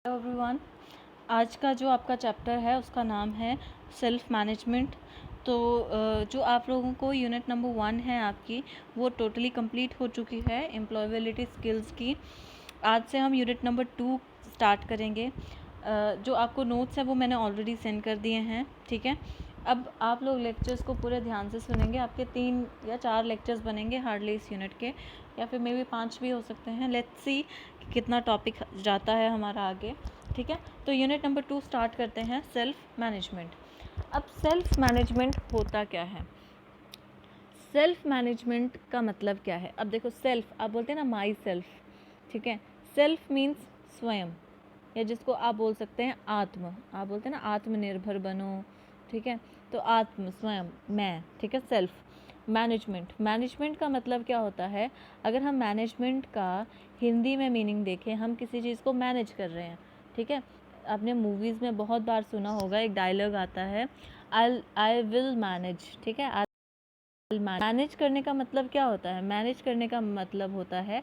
Hello everyone. आज का जो आपका चैप्टर है उसका नाम है सेल्फ मैनेजमेंट। तो जो आप लोगों को यूनिट नंबर 1 है आपकी, वो टोटली कंप्लीट हो चुकी है एम्प्लॉयबिलिटी स्किल्स की। आज से हम यूनिट नंबर 2 स्टार्ट करेंगे। जो आपको नोट्स है वो मैंने ऑलरेडी सेंड कर दिए हैं, ठीक है। अब आप लोग लेक्चर्स को पूरे ध्यान से सुनेंगे। आपके 3 या 4 लेक्चर्स बनेंगे हार्डली इस यूनिट के, या फिर मे बी 5 भी हो सकते हैं। लेट्स सी कितना टॉपिक जाता है हमारा आगे, ठीक है। तो यूनिट नंबर 2 स्टार्ट करते हैं, सेल्फ मैनेजमेंट। अब सेल्फ मैनेजमेंट होता क्या है? सेल्फ मैनेजमेंट का मतलब क्या है? अब देखो, सेल्फ आप बोलते हैं ना, माई सेल्फ, ठीक है। सेल्फ मीन्स स्वयं, या जिसको आप बोल सकते हैं आत्म। आप बोलते हैं ना आत्मनिर्भर बनो, ठीक है। तो आत्म, स्वयं, मैं, ठीक है। सेल्फ मैनेजमेंट, मैनेजमेंट का मतलब क्या होता है? अगर हम मैनेजमेंट का हिंदी में मीनिंग देखें, हम किसी चीज़ को मैनेज कर रहे हैं, ठीक है। आपने मूवीज़ में बहुत बार सुना होगा, एक डायलॉग आता है, आई विल मैनेज, ठीक है। मैनेज करने का मतलब क्या होता है? मैनेज करने का मतलब होता है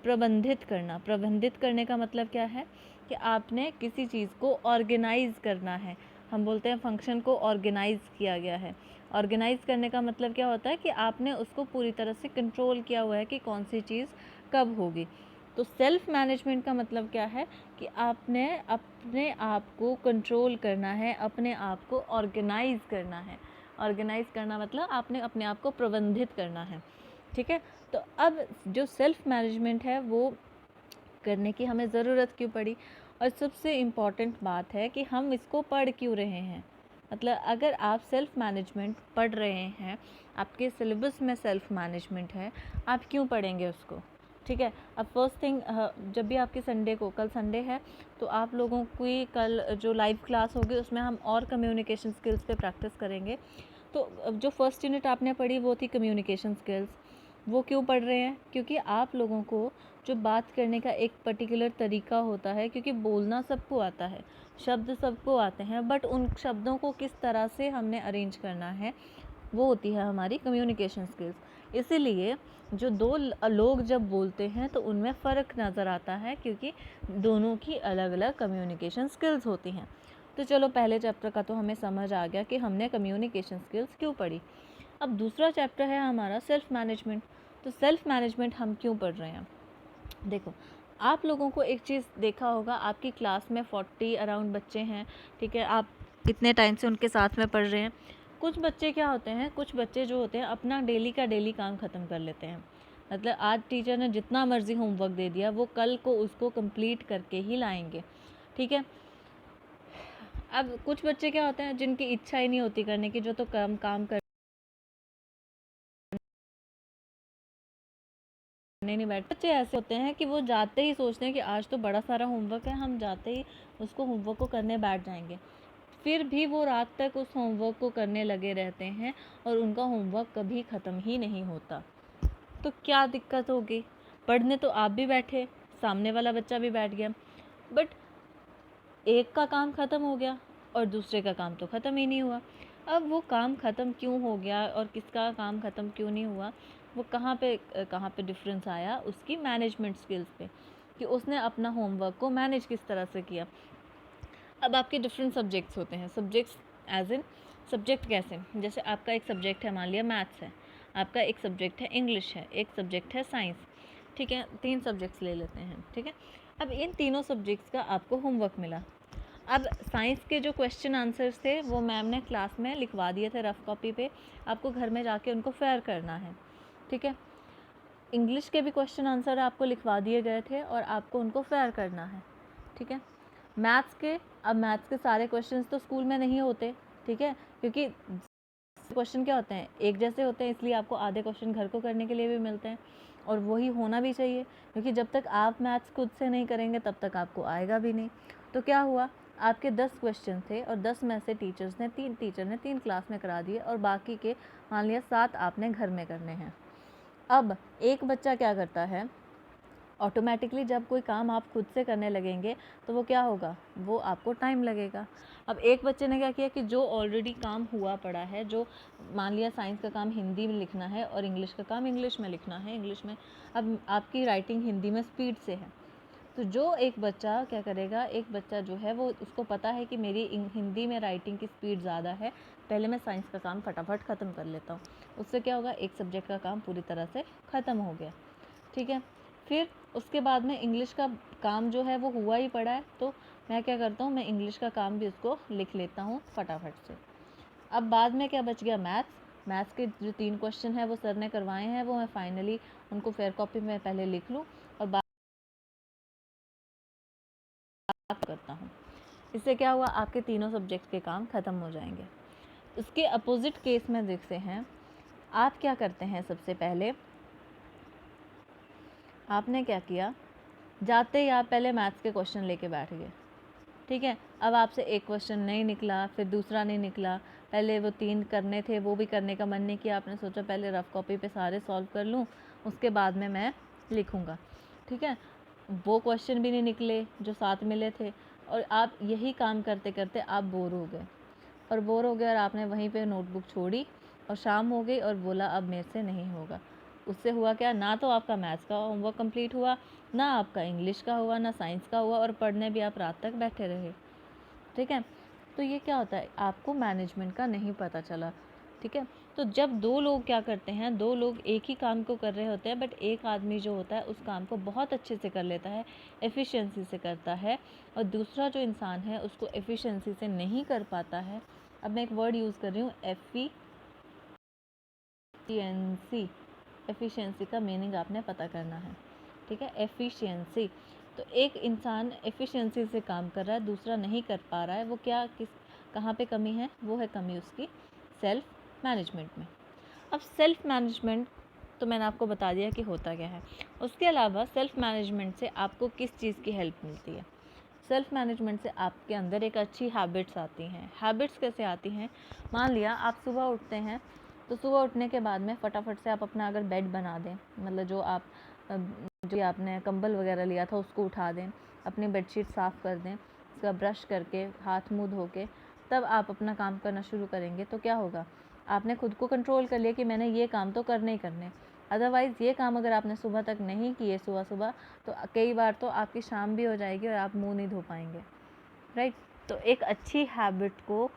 प्रबंधित करना। प्रबंधित करने का मतलब क्या है? कि आपने किसी चीज़ को ऑर्गेनाइज करना है। हम बोलते हैं फंक्शन को ऑर्गेनाइज किया गया है। ऑर्गेनाइज करने का मतलब क्या होता है? कि आपने उसको पूरी तरह से कंट्रोल किया हुआ है कि कौन सी चीज़ कब होगी। तो सेल्फ मैनेजमेंट का मतलब क्या है? कि आपने अपने आप को कंट्रोल करना है, अपने आप को ऑर्गेनाइज करना है। ऑर्गेनाइज करना मतलब आपने अपने आप को प्रबंधित करना है, ठीक है। तो अब जो सेल्फ मैनेजमेंट है वो करने की हमें ज़रूरत क्यों पड़ी? और सबसे इम्पॉर्टेंट बात है कि हम इसको पढ़ क्यों रहे हैं। मतलब अगर आप सेल्फ मैनेजमेंट पढ़ रहे हैं, आपके सिलेबस में सेल्फ मैनेजमेंट है, आप क्यों पढ़ेंगे उसको, ठीक है। अब फर्स्ट थिंग, जब भी आपकी संडे को, कल संडे है, तो आप लोगों की कल जो लाइव क्लास होगी उसमें हम और कम्युनिकेशन स्किल्स पे प्रैक्टिस करेंगे। तो जो फर्स्ट यूनिट आपने पढ़ी वो थी कम्युनिकेशन स्किल्स। वो क्यों पढ़ रहे हैं? क्योंकि आप लोगों को जो बात करने का एक पर्टिकुलर तरीका होता है, क्योंकि बोलना सबको आता है, शब्द सबको आते हैं, बट उन शब्दों को किस तरह से हमने अरेंज करना है, वो होती है हमारी कम्युनिकेशन स्किल्स। इसीलिए जो दो लोग जब बोलते हैं तो उनमें फ़र्क नज़र आता है, क्योंकि दोनों की अलग अलग कम्युनिकेशन स्किल्स होती हैं। तो चलो, पहले चैप्टर का तो हमें समझ आ गया कि हमने कम्युनिकेशन स्किल्स क्यों पढ़ी। अब दूसरा चैप्टर है हमारा सेल्फ मैनेजमेंट। तो सेल्फ मैनेजमेंट हम क्यों पढ़ रहे हैं? देखो, आप लोगों को एक चीज़ देखा होगा, आपकी क्लास में 40 अराउंड बच्चे हैं, ठीक है। आप इतने टाइम से उनके साथ में पढ़ रहे हैं। कुछ बच्चे क्या होते हैं, कुछ बच्चे जो होते हैं अपना डेली का डेली काम ख़त्म कर लेते हैं। मतलब आज टीचर ने जितना मर्ज़ी होमवर्क दे दिया, वो कल को उसको कंप्लीट करके ही लाएंगे, ठीक है। अब कुछ बच्चे क्या होते हैं जिनकी इच्छा ही नहीं होती करने की, जो तो काम काम नहीं बैठते। बच्चे ऐसे होते हैं कि वो जाते ही सोचते हैं कि आज तो बड़ा सारा होमवर्क है, हम जाते ही उसको होमवर्क को करने बैठ जाएंगे। फिर भी वो रात तक उस होमवर्क को करने लगे रहते हैं और उनका होमवर्क कभी ख़त्म ही नहीं होता। तो क्या दिक्कत होगी? पढ़ने तो आप भी बैठे, सामने वाला बच्चा भी बैठ गया, बट एक का काम ख़त्म हो गया और दूसरे का काम तो ख़त्म ही नहीं हुआ। अब वो काम ख़त्म क्यों हो गया और किसका काम ख़त्म क्यों नहीं हुआ, वो कहाँ पे डिफरेंस आया? उसकी मैनेजमेंट स्किल्स पे, कि उसने अपना होमवर्क को मैनेज किस तरह से किया। अब आपके डिफरेंट सब्जेक्ट्स होते हैं। सब्जेक्ट्स एज इन सब्जेक्ट कैसे? जैसे आपका एक सब्जेक्ट है, मान लिया मैथ्स है, आपका एक सब्जेक्ट है इंग्लिश है, एक सब्जेक्ट है साइंस, ठीक है। 3 सब्जेक्ट्स ले लेते हैं, ठीक है। अब इन तीनों सब्जेक्ट्स का आपको होमवर्क मिला। अब साइंस के जो क्वेश्चन आंसर्स थे वो मैम ने क्लास में लिखवा दिए थे रफ़ कॉपी पे, आपको घर में जाके उनको फेयर करना है, ठीक है। इंग्लिश के भी क्वेश्चन आंसर आपको लिखवा दिए गए थे और आपको उनको फेयर करना है, ठीक है। मैथ्स के, अब मैथ्स के सारे क्वेश्चंस तो स्कूल में नहीं होते, ठीक है, क्योंकि क्वेश्चन क्या होते हैं, एक जैसे होते हैं, इसलिए आपको आधे क्वेश्चन घर को करने के लिए भी मिलते हैं, और वही होना भी चाहिए, क्योंकि जब तक आप मैथ्स खुद से नहीं करेंगे तब तक आपको आएगा भी नहीं। तो क्या हुआ, आपके 10 क्वेश्चन थे और 10 में से टीचर ने 3 क्लास में करा दिए और बाकी के मान लिया 7 आपने घर में करने हैं। अब एक बच्चा क्या करता है, ऑटोमेटिकली जब कोई काम आप खुद से करने लगेंगे तो वो क्या होगा, वो आपको टाइम लगेगा। अब एक बच्चे ने क्या किया कि जो ऑलरेडी काम हुआ पड़ा है, जो मान लिया साइंस का काम हिंदी में लिखना है और इंग्लिश का काम इंग्लिश में लिखना है, इंग्लिश में अब आपकी राइटिंग हिंदी में स्पीड से है, तो जो एक बच्चा क्या करेगा, एक बच्चा जो है वो उसको पता है कि मेरी हिंदी में राइटिंग की स्पीड ज़्यादा है, पहले मैं साइंस का काम फटाफट ख़त्म कर लेता हूँ, उससे क्या होगा, एक सब्जेक्ट का काम पूरी तरह से ख़त्म हो गया। ठीक है, फिर उसके बाद में इंग्लिश का काम जो है वो हुआ ही पड़ा है, तो मैं क्या करता हूँ, मैं इंग्लिश का काम भी उसको लिख लेता हूँ फटाफट से। अब बाद में क्या बच गया, मैथ्स के जो 3 क्वेश्चन है वो सर ने करवाए हैं, वो मैं फाइनली उनको फेयर कॉपी में पहले लिख लूँ और बात करता हूँ। इससे क्या हुआ, आपके तीनों सब्जेक्ट के काम ख़त्म हो जाएंगे। उसके अपोजिट केस में देखते हैं, आप क्या करते हैं, सबसे पहले आपने क्या किया, जाते ही आप पहले मैथ्स के क्वेश्चन लेके बैठ गए। ठीक है, अब आपसे एक क्वेश्चन नहीं निकला, फिर दूसरा नहीं निकला, पहले वो 3 करने थे वो भी करने का मन नहीं किया, आपने सोचा पहले रफ़ कॉपी पे सारे सॉल्व कर लूँ, उसके बाद में मैं लिखूँगा। ठीक है, वो क्वेश्चन भी नहीं निकले जो 7 मिले थे, और आप यही काम करते करते आप बोर हो गए, और आपने वहीं पे नोटबुक छोड़ी, और शाम हो गई और बोला अब मेरे से नहीं होगा। उससे हुआ क्या, ना तो आपका मैथ्स का होमवर्क कंप्लीट हुआ, ना आपका इंग्लिश का हुआ, ना साइंस का हुआ, और पढ़ने भी आप रात तक बैठे रहे। ठीक है, तो ये क्या होता है, आपको मैनेजमेंट का नहीं पता चला। ठीक है, तो जब 2 लोग क्या करते हैं, 2 लोग एक ही काम को कर रहे होते हैं, बट एक आदमी जो होता है उस काम को बहुत अच्छे से कर लेता है, एफिशिएंसी से करता है, और दूसरा जो इंसान है उसको एफिशिएंसी से नहीं कर पाता है। अब मैं एक वर्ड यूज़ कर रही हूँ, एफिशिएंसी। एफिशिएंसी का मीनिंग आपने पता करना है। ठीक है, एफिशिएंसी, तो एक इंसान एफिशिएंसी से काम कर रहा है, दूसरा नहीं कर पा रहा है, वो क्या, कहाँ पे कमी है, वो है कमी उसकी सेल्फ मैनेजमेंट में। अब सेल्फ मैनेजमेंट तो मैंने आपको बता दिया कि होता क्या है। उसके अलावा सेल्फ मैनेजमेंट से आपको किस चीज़ की हेल्प मिलती है, सेल्फ मैनेजमेंट से आपके अंदर एक अच्छी हैबिट्स आती हैं। हैबिट्स कैसे आती हैं, मान लिया आप सुबह उठते हैं, तो सुबह उठने के बाद में फटाफट से आप अपना अगर बेड बना दें, मतलब जो आपने कंबल वगैरह लिया था उसको उठा दें, अपनी बेडशीट साफ़ कर दें, उसका ब्रश करके हाथ मुँह धो के तब आप अपना काम करना शुरू करेंगे, तो क्या होगा, आपने खुद को कंट्रोल कर लिया कि मैंने ये काम तो करने ही करने। अदरवाइज़ ये काम अगर आपने सुबह तक नहीं किए, सुबह सुबह, तो कई बार तो आपकी शाम भी हो जाएगी और आप मुंह नहीं धो पाएंगे। राइट, तो एक अच्छी हैबिट को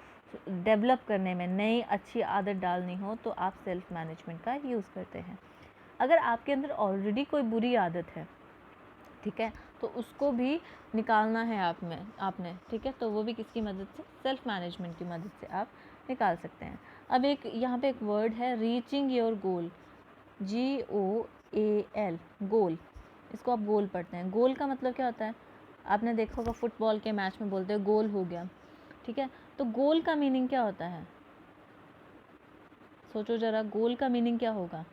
डेवलप करने में, नई अच्छी आदत डालनी हो, तो आप सेल्फ मैनेजमेंट का यूज़ करते हैं। अगर आपके अंदर ऑलरेडी कोई बुरी आदत है, ठीक है, तो उसको भी निकालना है आपने, ठीक है, तो वो भी किसकी मदद से, सेल्फ मैनेजमेंट की मदद से आप निकाल सकते हैं। अब एक यहाँ पे एक वर्ड है, रीचिंग योर गोल, GOAL, गोल, इसको आप गोल पढ़ते हैं। गोल का मतलब क्या होता है, आपने देखा होगा फुटबॉल के मैच में बोलते हैं गोल हो गया। ठीक है, तो गोल का मीनिंग क्या होता है, सोचो ज़रा, गोल का मीनिंग क्या होगा।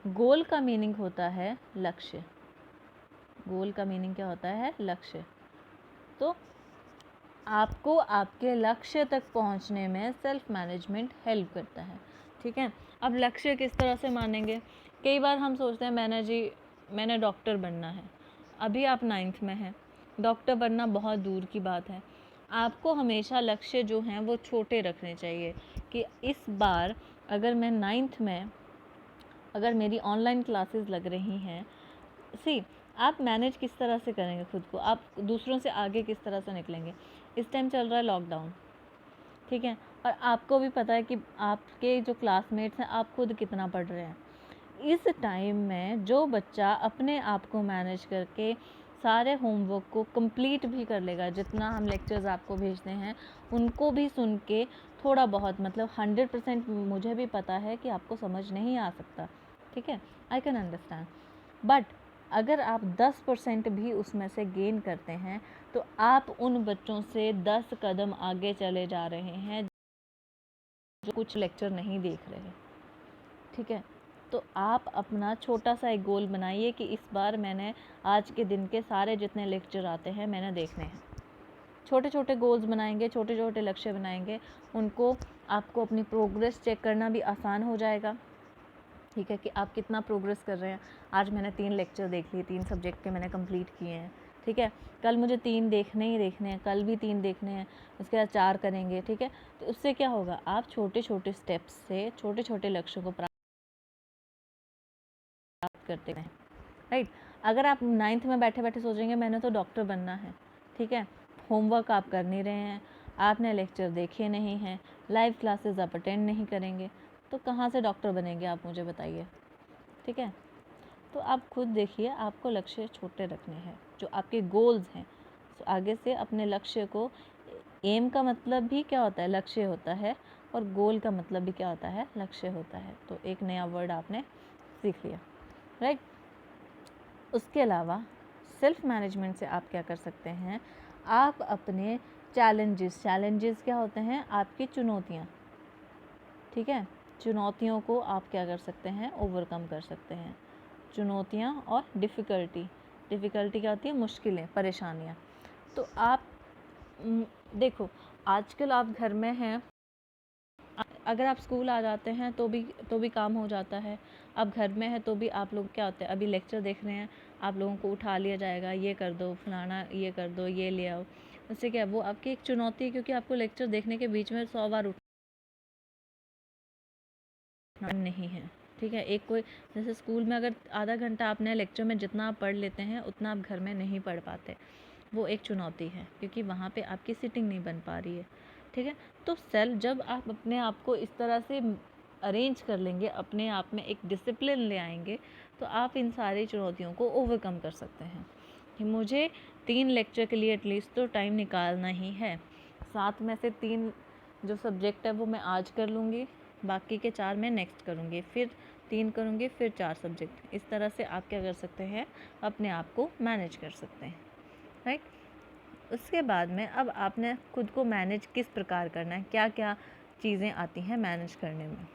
गोल का मीनिंग होता है लक्ष्य। गोल का मीनिंग क्या होता है, लक्ष्य। तो आपको आपके लक्ष्य तक पहुंचने में सेल्फ मैनेजमेंट हेल्प करता है। ठीक है, अब लक्ष्य किस तरह से मानेंगे, कई बार हम सोचते हैं मैंने डॉक्टर बनना है, अभी आप 9th में हैं, डॉक्टर बनना बहुत दूर की बात है। आपको हमेशा लक्ष्य जो हैं वो छोटे रखने चाहिए, कि इस बार अगर मैं 9th में, अगर मेरी ऑनलाइन क्लासेस लग रही हैं, आप मैनेज किस तरह से करेंगे खुद को, आप दूसरों से आगे किस तरह से निकलेंगे। इस टाइम चल रहा है लॉकडाउन, ठीक है, और आपको भी पता है कि आपके जो क्लासमेट्स हैं, आप खुद कितना पढ़ रहे हैं। इस टाइम में जो बच्चा अपने आप को मैनेज करके सारे होमवर्क को कंप्लीट भी कर लेगा, जितना हम लेक्चर्स आपको भेजते हैं उनको भी सुन के थोड़ा बहुत, मतलब 100% मुझे भी पता है कि आपको समझ नहीं आ सकता, ठीक है, आई कैन अंडरस्टैंड, बट अगर आप 10% भी उसमें से गेन करते हैं, तो आप उन बच्चों से 10 कदम आगे चले जा रहे हैं जो कुछ लेक्चर नहीं देख रहे। ठीक है, तो आप अपना छोटा सा एक गोल बनाइए कि इस बार मैंने आज के दिन के सारे जितने लेक्चर आते हैं मैंने देखने हैं। छोटे छोटे गोल्स बनाएंगे, छोटे छोटे लक्ष्य बनाएंगे, उनको आपको अपनी प्रोग्रेस चेक करना भी आसान हो जाएगा। ठीक है, कि आप कितना प्रोग्रेस कर रहे हैं। आज मैंने 3 लेक्चर देख लिए, 3 सब्जेक्ट के मैंने कंप्लीट किए हैं। ठीक है, कल मुझे 3 देखने ही देखने हैं, कल भी 3 देखने हैं, उसके बाद 4 करेंगे। ठीक है, तो उससे क्या होगा, आप छोटे छोटे स्टेप्स से छोटे छोटे लक्ष्यों को प्राप्त करते हैं। राइट, अगर आप 9th में बैठे बैठे सोचेंगे मैंने तो डॉक्टर बनना है, ठीक है, होमवर्क आप कर नहीं रहे हैं, आपने लेक्चर देखे नहीं हैं, लाइव क्लासेस आप अटेंड नहीं करेंगे, तो कहाँ से डॉक्टर बनेंगे आप मुझे बताइए, ठीक है। तो आप खुद देखिए, आपको लक्ष्य छोटे रखने हैं, जो आपके गोल्स हैं। तो आगे से अपने लक्ष्य को, एम का मतलब भी क्या होता है, लक्ष्य होता है, और गोल का मतलब भी क्या होता है, लक्ष्य होता है। तो एक नया वर्ड आपने सीख लिया, राइट। उसके अलावा सेल्फ मैनेजमेंट से आप क्या कर सकते हैं, आप अपने चैलेंजेस क्या होते हैं, आपकी चुनौतियाँ, ठीक है, चुनौतियों को आप क्या कर सकते हैं, ओवरकम कर सकते हैं। चुनौतियाँ और डिफ़िकल्टी क्या होती है, मुश्किलें, परेशानियाँ। तो आप देखो, आजकल आप घर में हैं, अगर आप स्कूल आ जाते हैं तो भी काम हो जाता है। आप घर में हैं तो भी आप लोग क्या होते हैं, अभी लेक्चर देख रहे हैं, आप लोगों को उठा लिया जाएगा, ये कर दो, फलाना ये कर दो, ये ले आओ। उससे क्या है, वो आपकी एक चुनौती है, क्योंकि आपको लेक्चर देखने के बीच में 100 बार उठना नहीं है, ठीक है। एक कोई जैसे स्कूल में अगर आधा घंटा आपने लेक्चर में जितना आप पढ़ लेते हैं उतना आप घर में नहीं पढ़ पाते, वो एक चुनौती है, क्योंकि वहाँ पे आपकी सिटिंग नहीं बन पा रही है, ठीक है। तो जब आप अपने आप को इस तरह से अरेंज कर लेंगे, अपने आप में एक डिसिप्लिन ले आएंगे, तो आप इन सारी चुनौतियों को ओवरकम कर सकते हैं कि मुझे 3 लेक्चर के लिए एटलीस्ट तो टाइम निकालना ही है। 7 में से 3 जो सब्जेक्ट है वो मैं आज कर लूँगी, बाकी के 4 मैं नेक्स्ट करूँगी, फिर 3 करूँगी, फिर 4 सब्जेक्ट। इस तरह से आप क्या कर सकते हैं, अपने आप को मैनेज कर सकते हैं, राइट। उसके बाद में अब आपने खुद को मैनेज किस प्रकार करना है, क्या क्या चीज़ें आती हैं मैनेज करने में।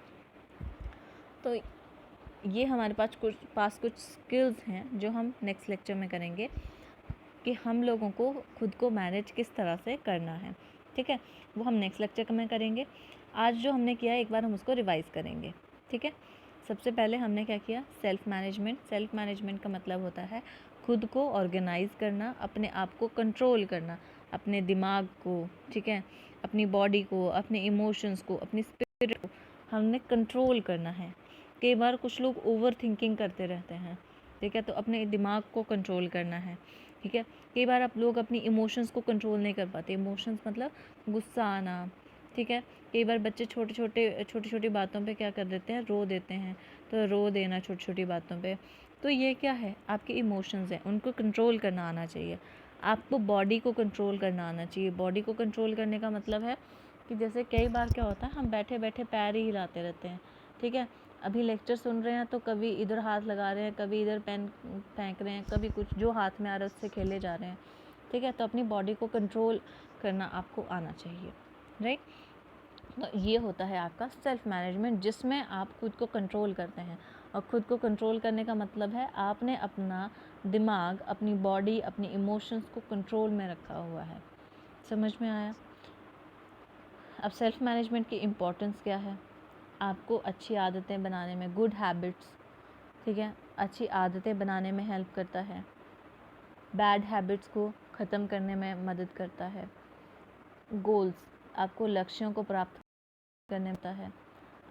तो ये हमारे पास कुछ स्किल्स हैं जो हम नेक्स्ट लेक्चर में करेंगे कि हम लोगों को खुद को मैनेज किस तरह से करना है, ठीक है। वो हम नेक्स्ट लेक्चर में करेंगे। आज जो हमने किया है एक बार हम उसको रिवाइज़ करेंगे, ठीक है। सबसे पहले हमने क्या किया, सेल्फ मैनेजमेंट का मतलब होता है खुद को ऑर्गेनाइज़ करना, अपने आप को कंट्रोल करना, अपने दिमाग को, ठीक है, अपनी बॉडी को, अपने इमोशंस को, अपनी स्पिरिट को हमने कंट्रोल करना है। कई बार कुछ लोग ओवर थिंकिंग करते रहते हैं, ठीक है, तो अपने दिमाग को कंट्रोल करना है, ठीक है। कई बार आप लोग अपनी इमोशंस को कंट्रोल नहीं कर पाते, इमोशंस मतलब गुस्सा आना, ठीक है। कई बार बच्चे छोटी छोटी बातों पे क्या कर देते हैं, रो देते हैं, तो रो देना छोटी छोटी बातों पे, तो ये क्या है, आपके इमोशंस हैं, उनको कंट्रोल करना आना चाहिए। आपको बॉडी को कंट्रोल करना आना चाहिए। बॉडी को कंट्रोल करने का मतलब है कि जैसे कई बार क्या होता है, हम बैठे बैठे पैर ही हिलाते रहते हैं, ठीक है। अभी लेक्चर सुन रहे हैं तो कभी इधर हाथ लगा रहे हैं, कभी इधर पेन फेंक रहे हैं, कभी कुछ जो हाथ में आ रहा है उससे खेले जा रहे हैं, ठीक है। तो अपनी बॉडी को कंट्रोल करना आपको आना चाहिए, राइट। तो ये होता है आपका सेल्फ मैनेजमेंट, जिसमें आप खुद को कंट्रोल करते हैं। और खुद को कंट्रोल करने का मतलब है आपने अपना दिमाग, अपनी बॉडी, अपनी इमोशंस को कंट्रोल में रखा हुआ है। समझ में आया। अब सेल्फ मैनेजमेंट की इम्पोर्टेंस क्या है, आपको अच्छी आदतें बनाने में, गुड हैबिट्स, ठीक है, अच्छी आदतें बनाने में हेल्प करता है, बैड हैबिट्स को ख़त्म करने में मदद करता है, गोल्स, आपको लक्ष्यों को प्राप्त करने में होता है,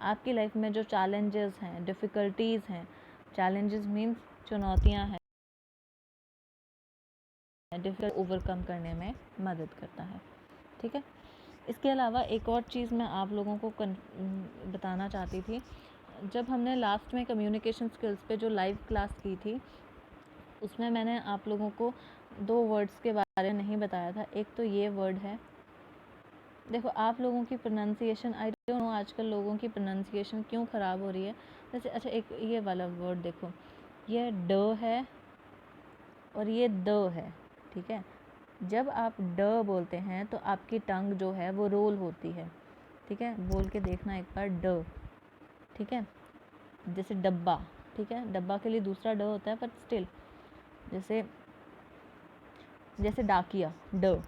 आपकी लाइफ में जो चैलेंजेस हैं, डिफ़िकल्टीज़ हैं, चैलेंजेस मीन्स चुनौतियां हैं, डिफ़िकल्ट ओवरकम करने में मदद करता है, ठीक है। इसके अलावा एक और चीज़ मैं आप लोगों को बताना चाहती थी। जब हमने लास्ट में कम्युनिकेशन स्किल्स पे जो लाइव क्लास की थी, उसमें मैंने आप लोगों को 2 वर्ड्स के बारे में नहीं बताया था। एक तो ये वर्ड है, देखो आप लोगों की प्रोनाउंसिएशन, आई डोंट नो आजकल लोगों की प्रोनाउंसिएशन क्यों ख़राब हो रही है। जैसे अच्छा, एक ये वाला वर्ड देखो, ये ड है और ये द है, ठीक है। जब आप ड बोलते हैं तो आपकी टंग जो है वो रोल होती है, ठीक है। बोल के देखना एक बार, ड, ठीक है। जैसे डब्बा, ठीक है, डब्बा के लिए दूसरा ड होता है, पर स्टिल जैसे डाकिया, ड,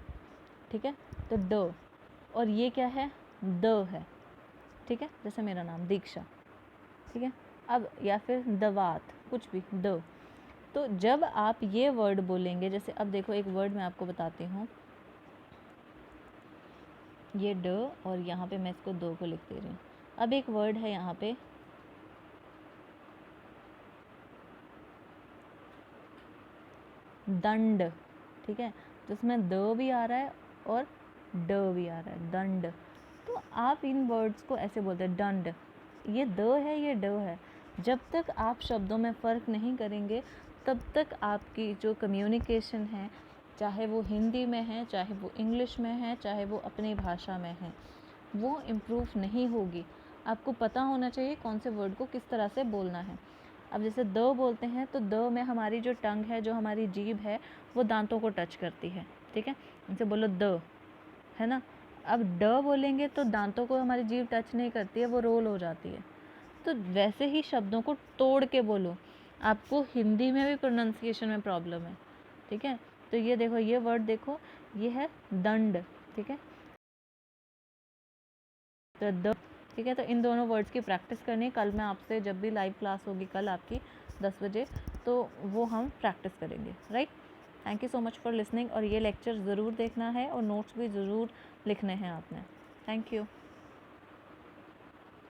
ठीक है, तो ड। और ये क्या है, द है, ठीक है, जैसे मेरा नाम दीक्षा, ठीक है। अब या फिर दवात, कुछ भी, द। तो जब आप ये वर्ड बोलेंगे, जैसे अब देखो एक वर्ड मैं आपको बताती हूँ, ये ड और यहाँ पे मैं इसको दो को लिख दे रही हूँ। अब एक वर्ड है यहाँ पे, दंड, ठीक है, तो इसमें द भी आ रहा है और ड भी आ रहा है, दंड। तो आप इन वर्ड्स को ऐसे बोलते हैं दंड, ये द है ये ड है। जब तक आप शब्दों में फ़र्क नहीं करेंगे तब तक आपकी जो कम्युनिकेशन है, चाहे वो हिंदी में है, चाहे वो इंग्लिश में है, चाहे वो अपनी भाषा में है, वो इम्प्रूव नहीं होगी। आपको पता होना चाहिए कौन से वर्ड को किस तरह से बोलना है। अब जैसे द बोलते हैं तो द में हमारी जो टंग है, जो हमारी जीभ है, वो दांतों को टच करती है, ठीक है, जैसे बोलो द, है ना। अब ड बोलेंगे तो दांतों को हमारी जीभ टच नहीं करती है, वो रोल हो जाती है। तो वैसे ही शब्दों को तोड़ के बोलो। आपको हिंदी में भी प्रोनाउंसिएशन में प्रॉब्लम है, ठीक है, तो ये देखो, ये वर्ड देखो, ये है दंड, ठीक है, तो द, ठीक है। तो इन दोनों वर्ड्स की प्रैक्टिस करनी है। कल मैं आपसे, जब भी लाइव क्लास होगी कल आपकी 10 बजे, तो वो हम प्रैक्टिस करेंगे, right. Thank you so much for listening, और ये लेक्चर ज़रूर देखना है और नोट्स भी ज़रूर लिखने हैं आपने। Thank you.